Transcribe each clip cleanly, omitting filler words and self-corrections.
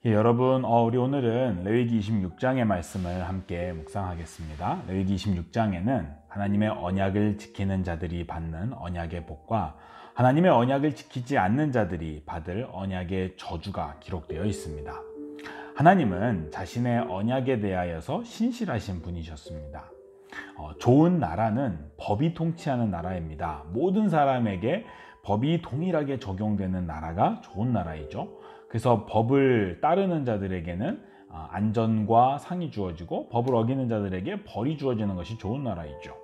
예, 여러분, 우리 오늘은 레위기 26장의 말씀을 함께 묵상하겠습니다. 레위기 26장에는 하나님의 언약을 지키는 자들이 받는 언약의 복과 하나님의 언약을 지키지 않는 자들이 받을 언약의 저주가 기록되어 있습니다. 하나님은 자신의 언약에 대하여서 신실하신 분이셨습니다. 좋은 나라는 법이 통치하는 나라입니다. 모든 사람에게 법이 동일하게 적용되는 나라가 좋은 나라이죠. 그래서 법을 따르는 자들에게는 안전과 상이 주어지고 법을 어기는 자들에게 벌이 주어지는 것이 좋은 나라이죠.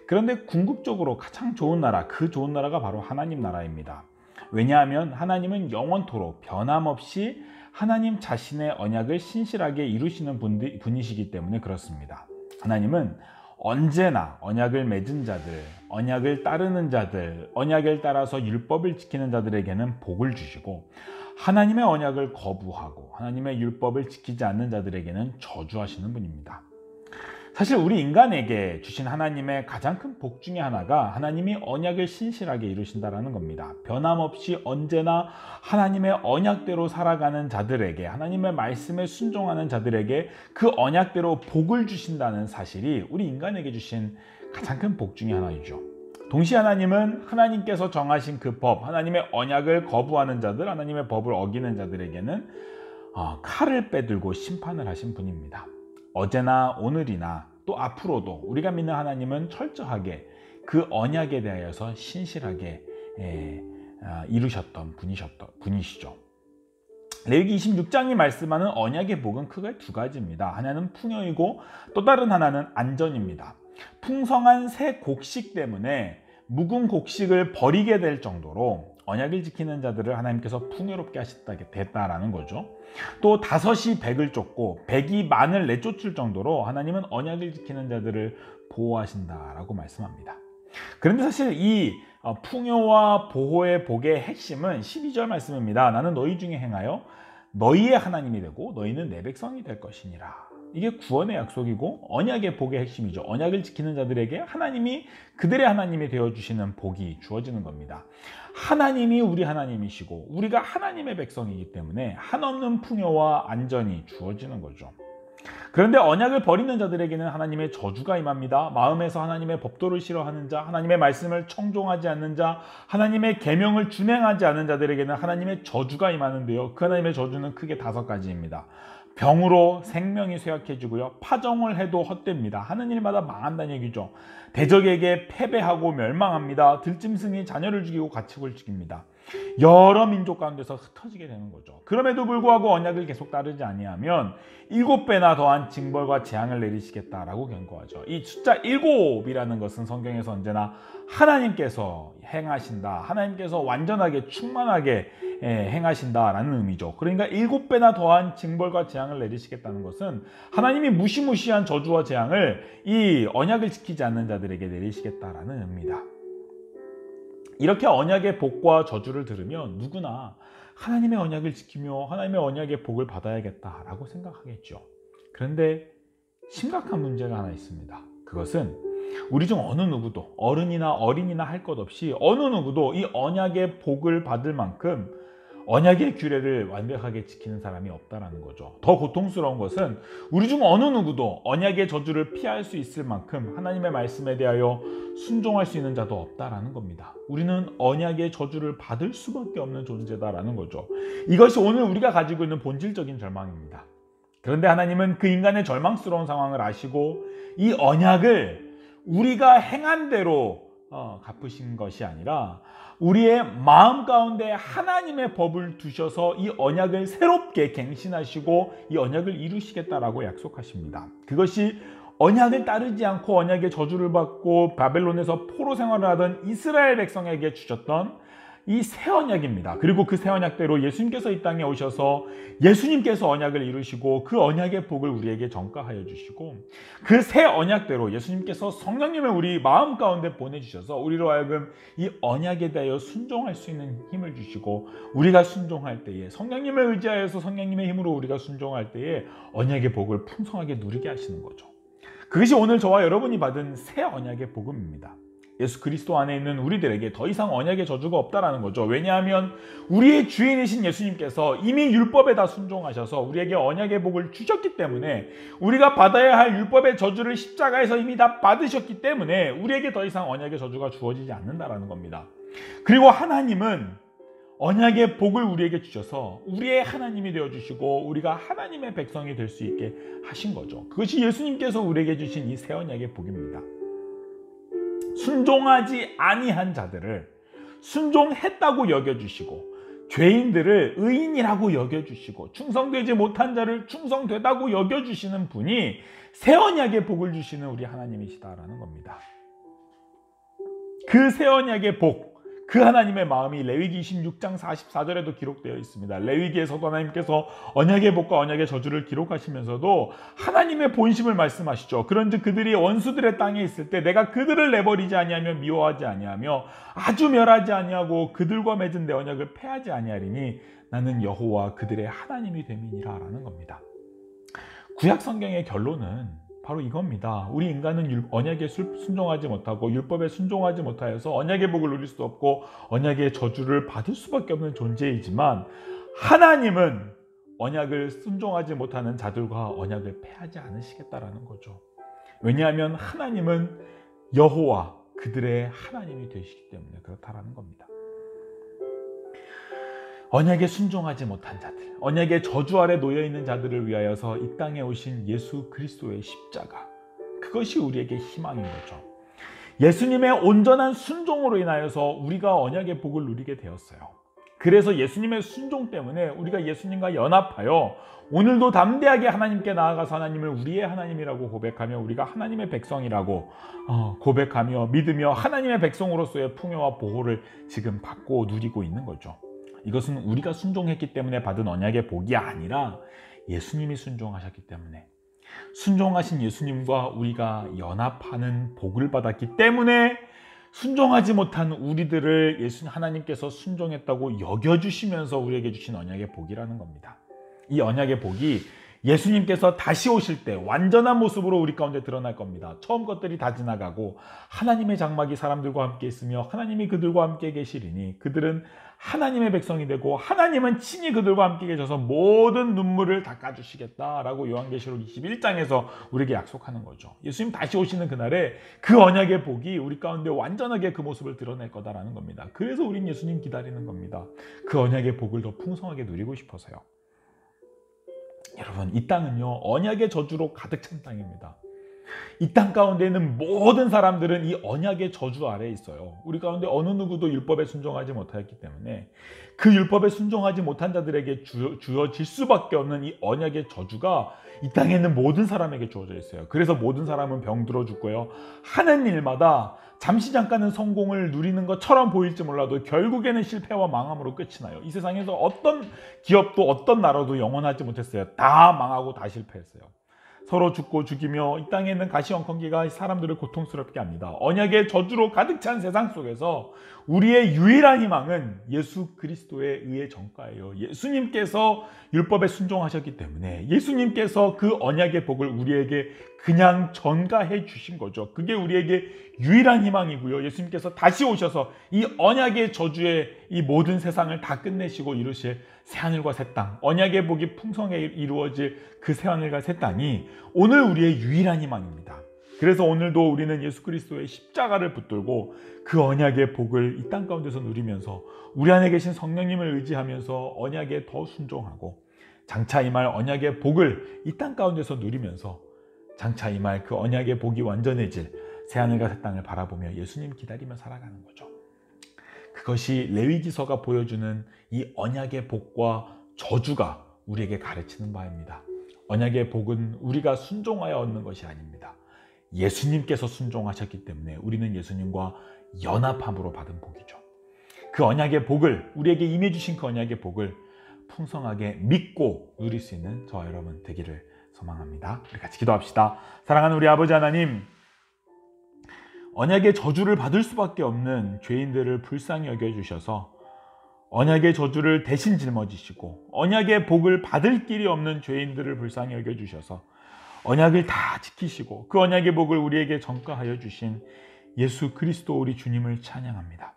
그런데 궁극적으로 가장 좋은 나라, 그 좋은 나라가 바로 하나님 나라입니다. 왜냐하면 하나님은 영원토록 변함없이 하나님 자신의 언약을 신실하게 이루시는 분이시기 때문에 그렇습니다. 하나님은 언제나 언약을 맺은 자들, 언약을 따르는 자들, 언약을 따라서 율법을 지키는 자들에게는 복을 주시고 하나님의 언약을 거부하고 하나님의 율법을 지키지 않는 자들에게는 저주하시는 분입니다. 사실 우리 인간에게 주신 하나님의 가장 큰 복 중에 하나가 하나님이 언약을 신실하게 이루신다는 겁니다. 변함없이 언제나 하나님의 언약대로 살아가는 자들에게, 하나님의 말씀에 순종하는 자들에게 그 언약대로 복을 주신다는 사실이 우리 인간에게 주신 가장 큰 복 중에 하나이죠. 동시에 하나님은 하나님께서 정하신 그 법, 하나님의 언약을 거부하는 자들, 하나님의 법을 어기는 자들에게는 칼을 빼들고 심판을 하신 분입니다. 어제나 오늘이나 또 앞으로도 우리가 믿는 하나님은 철저하게 그 언약에 대하여서 신실하게 이루셨던 분이시죠. 레위기 26장이 말씀하는 언약의 복은 크게 두 가지입니다. 하나는 풍요이고 또 다른 하나는 안전입니다. 풍성한 새 곡식 때문에 묵은 곡식을 버리게 될 정도로 언약을 지키는 자들을 하나님께서 풍요롭게 됐다라는 거죠. 또 5이 100을 쫓고 100이 만을 내쫓을 정도로 하나님은 언약을 지키는 자들을 보호하신다라고 말씀합니다. 그런데 사실 이 풍요와 보호의 복의 핵심은 12절 말씀입니다. 나는 너희 중에 행하여 너희의 하나님이 되고 너희는 내 백성이 될 것이니라. 이게 구원의 약속이고 언약의 복의 핵심이죠. 언약을 지키는 자들에게 하나님이 그들의 하나님이 되어주시는 복이 주어지는 겁니다. 하나님이 우리 하나님이시고 우리가 하나님의 백성이기 때문에 한없는 풍요와 안전이 주어지는 거죠. 그런데 언약을 버리는 자들에게는 하나님의 저주가 임합니다. 마음에서 하나님의 법도를 싫어하는 자, 하나님의 말씀을 청종하지 않는 자, 하나님의 계명을 준행하지 않는 자들에게는 하나님의 저주가 임하는데요. 그 하나님의 저주는 크게 5가지입니다. 병으로 생명이 쇠약해지고요. 파정을 해도 헛됩니다. 하는 일마다 망한다는 얘기죠. 대적에게 패배하고 멸망합니다. 들짐승이 자녀를 죽이고 가축을 죽입니다. 여러 민족 가운데서 흩어지게 되는 거죠. 그럼에도 불구하고 언약을 계속 따르지 아니하면 7배나 더한 징벌과 재앙을 내리시겠다라고 경고하죠. 이 숫자 7이라는 것은 성경에서 언제나 하나님께서 행하신다, 하나님께서 완전하게 충만하게 행하신다라는 의미죠. 그러니까 7배나 더한 징벌과 재앙을 내리시겠다는 것은 하나님이 무시무시한 저주와 재앙을 이 언약을 지키지 않는 자들에게 내리시겠다라는 의미입니다. 이렇게 언약의 복과 저주를 들으면 누구나 하나님의 언약을 지키며 하나님의 언약의 복을 받아야겠다라고 생각하겠죠. 그런데 심각한 문제가 하나 있습니다. 그것은 우리 중 어느 누구도, 어른이나 어린이나 할 것 없이 어느 누구도 이 언약의 복을 받을 만큼 언약의 규례를 완벽하게 지키는 사람이 없다라는 거죠. 더 고통스러운 것은 우리 중 어느 누구도 언약의 저주를 피할 수 있을 만큼 하나님의 말씀에 대하여 순종할 수 있는 자도 없다라는 겁니다. 우리는 언약의 저주를 받을 수밖에 없는 존재다라는 거죠. 이것이 오늘 우리가 가지고 있는 본질적인 절망입니다. 그런데 하나님은 그 인간의 절망스러운 상황을 아시고 이 언약을 우리가 행한 대로 갚으신 것이 아니라 우리의 마음 가운데 하나님의 법을 두셔서 이 언약을 새롭게 갱신하시고 이 언약을 이루시겠다라고 약속하십니다. 그것이 언약을 따르지 않고 언약의 저주를 받고 바벨론에서 포로 생활을 하던 이스라엘 백성에게 주셨던 이 새 언약입니다. 그리고 그 새 언약대로 예수님께서 이 땅에 오셔서 예수님께서 언약을 이루시고 그 언약의 복을 우리에게 전가하여 주시고 그 새 언약대로 예수님께서 성령님을 우리 마음 가운데 보내주셔서 우리로 하여금 이 언약에 대하여 순종할 수 있는 힘을 주시고 우리가 순종할 때에 성령님을 의지하여서 성령님의 힘으로 우리가 순종할 때에 언약의 복을 풍성하게 누리게 하시는 거죠. 그것이 오늘 저와 여러분이 받은 새 언약의 복음입니다. 예수 그리스도 안에 있는 우리들에게 더 이상 언약의 저주가 없다라는 거죠. 왜냐하면 우리의 주인이신 예수님께서 이미 율법에 다 순종하셔서 우리에게 언약의 복을 주셨기 때문에, 우리가 받아야 할 율법의 저주를 십자가에서 이미 다 받으셨기 때문에 우리에게 더 이상 언약의 저주가 주어지지 않는다라는 겁니다. 그리고 하나님은 언약의 복을 우리에게 주셔서 우리의 하나님이 되어주시고 우리가 하나님의 백성이 될 수 있게 하신 거죠. 그것이 예수님께서 우리에게 주신 이 새 언약의 복입니다. 순종하지 아니한 자들을 순종했다고 여겨주시고, 죄인들을 의인이라고 여겨주시고, 충성되지 못한 자를 충성되다고 여겨주시는 분이 새 언약의 복을 주시는 우리 하나님이시다라는 겁니다. 그 새 언약의 복, 그 하나님의 마음이 레위기 26장 44절에도 기록되어 있습니다. 레위기에서도 하나님께서 언약의 복과 언약의 저주를 기록하시면서도 하나님의 본심을 말씀하시죠. 그런즉 그들이 원수들의 땅에 있을 때 내가 그들을 내버리지 아니하며 미워하지 아니하며 아주 멸하지 아니하고 그들과 맺은 내 언약을 폐하지 아니하리니 나는 여호와 그들의 하나님이 됨이니라 라는 겁니다. 구약 성경의 결론은 바로 이겁니다. 우리 인간은 언약에 순종하지 못하고 율법에 순종하지 못하여서 언약의 복을 누릴 수 없고 언약의 저주를 받을 수밖에 없는 존재이지만, 하나님은 언약을 순종하지 못하는 자들과 언약을 폐하지 않으시겠다라는 거죠. 왜냐하면 하나님은 여호와 그들의 하나님이 되시기 때문에 그렇다라는 겁니다. 언약에 순종하지 못한 자들, 언약의 저주 아래 놓여있는 자들을 위하여서 이 땅에 오신 예수 그리스도의 십자가, 그것이 우리에게 희망인 거죠. 예수님의 온전한 순종으로 인하여서 우리가 언약의 복을 누리게 되었어요. 그래서 예수님의 순종 때문에 우리가 예수님과 연합하여 오늘도 담대하게 하나님께 나아가서 하나님을 우리의 하나님이라고 고백하며 우리가 하나님의 백성이라고 고백하며 믿으며 하나님의 백성으로서의 풍요와 보호를 지금 받고 누리고 있는 거죠. 이것은 우리가 순종했기 때문에 받은 언약의 복이 아니라 예수님이 순종하셨기 때문에, 순종하신 예수님과 우리가 연합하는 복을 받았기 때문에 순종하지 못한 우리들을 하나님께서 순종했다고 여겨주시면서 우리에게 주신 언약의 복이라는 겁니다. 이 언약의 복이 예수님께서 다시 오실 때 완전한 모습으로 우리 가운데 드러날 겁니다. 처음 것들이 다 지나가고 하나님의 장막이 사람들과 함께 있으며 하나님이 그들과 함께 계시리니 그들은 하나님의 백성이 되고 하나님은 친히 그들과 함께 계셔서 모든 눈물을 닦아주시겠다라고 요한계시록 21장에서 우리에게 약속하는 거죠. 예수님 다시 오시는 그날에 그 언약의 복이 우리 가운데 완전하게 그 모습을 드러낼 거다라는 겁니다. 그래서 우린 예수님 기다리는 겁니다. 그 언약의 복을 더 풍성하게 누리고 싶어서요. 여러분, 이 땅은요 언약의 저주로 가득 찬 땅입니다. 이 땅 가운데 있는 모든 사람들은 이 언약의 저주 아래에 있어요. 우리 가운데 어느 누구도 율법에 순종하지 못하였기 때문에 그 율법에 순종하지 못한 자들에게 주어질 수밖에 없는 이 언약의 저주가 이 땅에 있는 모든 사람에게 주어져 있어요. 그래서 모든 사람은 병들어 죽고요, 하는 일마다 잠시 잠깐은 성공을 누리는 것처럼 보일지 몰라도 결국에는 실패와 망함으로 끝이 나요. 이 세상에서 어떤 기업도 어떤 나라도 영원하지 못했어요. 다 망하고 다 실패했어요. 서로 죽고 죽이며 이 땅에 있는 가시엉컨기가 사람들을 고통스럽게 합니다. 언약의 저주로 가득 찬 세상 속에서 우리의 유일한 희망은 예수 그리스도의 의의 전가예요. 예수님께서 율법에 순종하셨기 때문에 예수님께서 그 언약의 복을 우리에게 그냥 전가해 주신 거죠. 그게 우리에게 유일한 희망이고요. 예수님께서 다시 오셔서 이 언약의 저주의 이 모든 세상을 다 끝내시고 이루실 새하늘과 새 땅, 언약의 복이 풍성하게 이루어질 그 새하늘과 새 땅이 오늘 우리의 유일한 희망입니다. 그래서 오늘도 우리는 예수 그리스도의 십자가를 붙들고 그 언약의 복을 이 땅 가운데서 누리면서 우리 안에 계신 성령님을 의지하면서 언약에 더 순종하고 장차 임할 언약의 복을 이 땅 가운데서 누리면서 장차 임할 그 언약의 복이 완전해질 새하늘과 새 땅을 바라보며 예수님 기다리며 살아가는 거죠. 그것이 레위기서가 보여주는 이 언약의 복과 저주가 우리에게 가르치는 바입니다. 언약의 복은 우리가 순종하여 얻는 것이 아닙니다. 예수님께서 순종하셨기 때문에 우리는 예수님과 연합함으로 받은 복이죠. 그 언약의 복을, 우리에게 임해 주신 그 언약의 복을 풍성하게 믿고 누릴 수 있는 저와 여러분 되기를 소망합니다. 우리 같이 기도합시다. 사랑하는 우리 아버지 하나님, 언약의 저주를 받을 수밖에 없는 죄인들을 불쌍히 여겨주셔서 언약의 저주를 대신 짊어지시고 언약의 복을 받을 길이 없는 죄인들을 불쌍히 여겨주셔서 언약을 다 지키시고 그 언약의 복을 우리에게 전가하여 주신 예수 그리스도 우리 주님을 찬양합니다.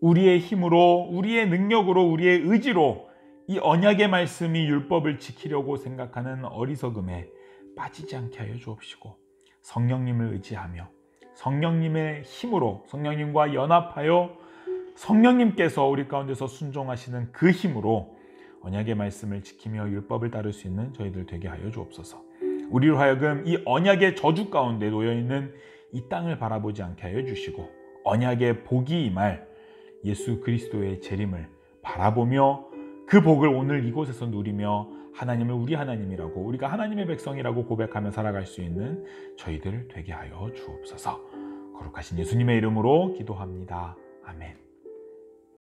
우리의 힘으로, 우리의 능력으로, 우리의 의지로 이 언약의 말씀이 율법을 지키려고 생각하는 어리석음에 빠지지 않게 하여 주옵시고, 성령님을 의지하며 성령님의 힘으로, 성령님과 연합하여 성령님께서 우리 가운데서 순종하시는 그 힘으로 언약의 말씀을 지키며 율법을 따를 수 있는 저희들 되게 하여 주옵소서. 우리로 하여금 이 언약의 저주 가운데 놓여있는 이 땅을 바라보지 않게 하여 주시고, 언약의 복이 임할 예수 그리스도의 재림을 바라보며 그 복을 오늘 이곳에서 누리며 하나님을 우리 하나님이라고, 우리가 하나님의 백성이라고 고백하며 살아갈 수 있는 저희들 되게 하여 주옵소서. 거룩하신 예수님의 이름으로 기도합니다. 아멘.